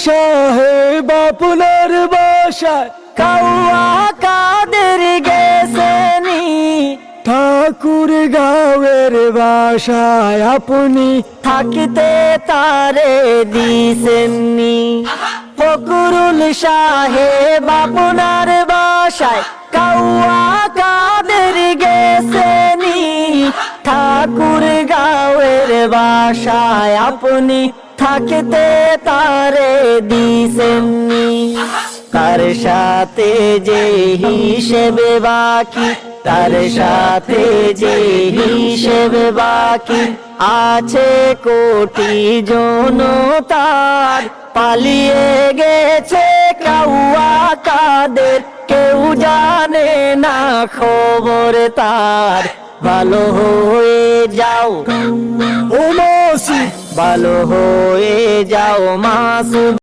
সাহেব আপনার বাসায় কাউয়া কাদের গেছেনি, ঠাকুর গাঁয়ের বাসায় আপনি থাকিতে তারে দিছেননি। ফকরুল সাহেব আপনার বাসায় কাউয়া কাদের গেছেনি, ঠাকুর গাঁয়ের বাসায় আপনি থাকিতে তারে দিছেননি। তার সাথে যে হিসেবে বাকি, তার সাথে যে হিসেবে বাকি, আছে কোটি জনতার, পালিয়ে গেছে কাউয়া কাদের, কেউ জানে না খবর তার। ভালো হয়ে যাও ও মাসি ভালো হয়ে যাও মাসুদ।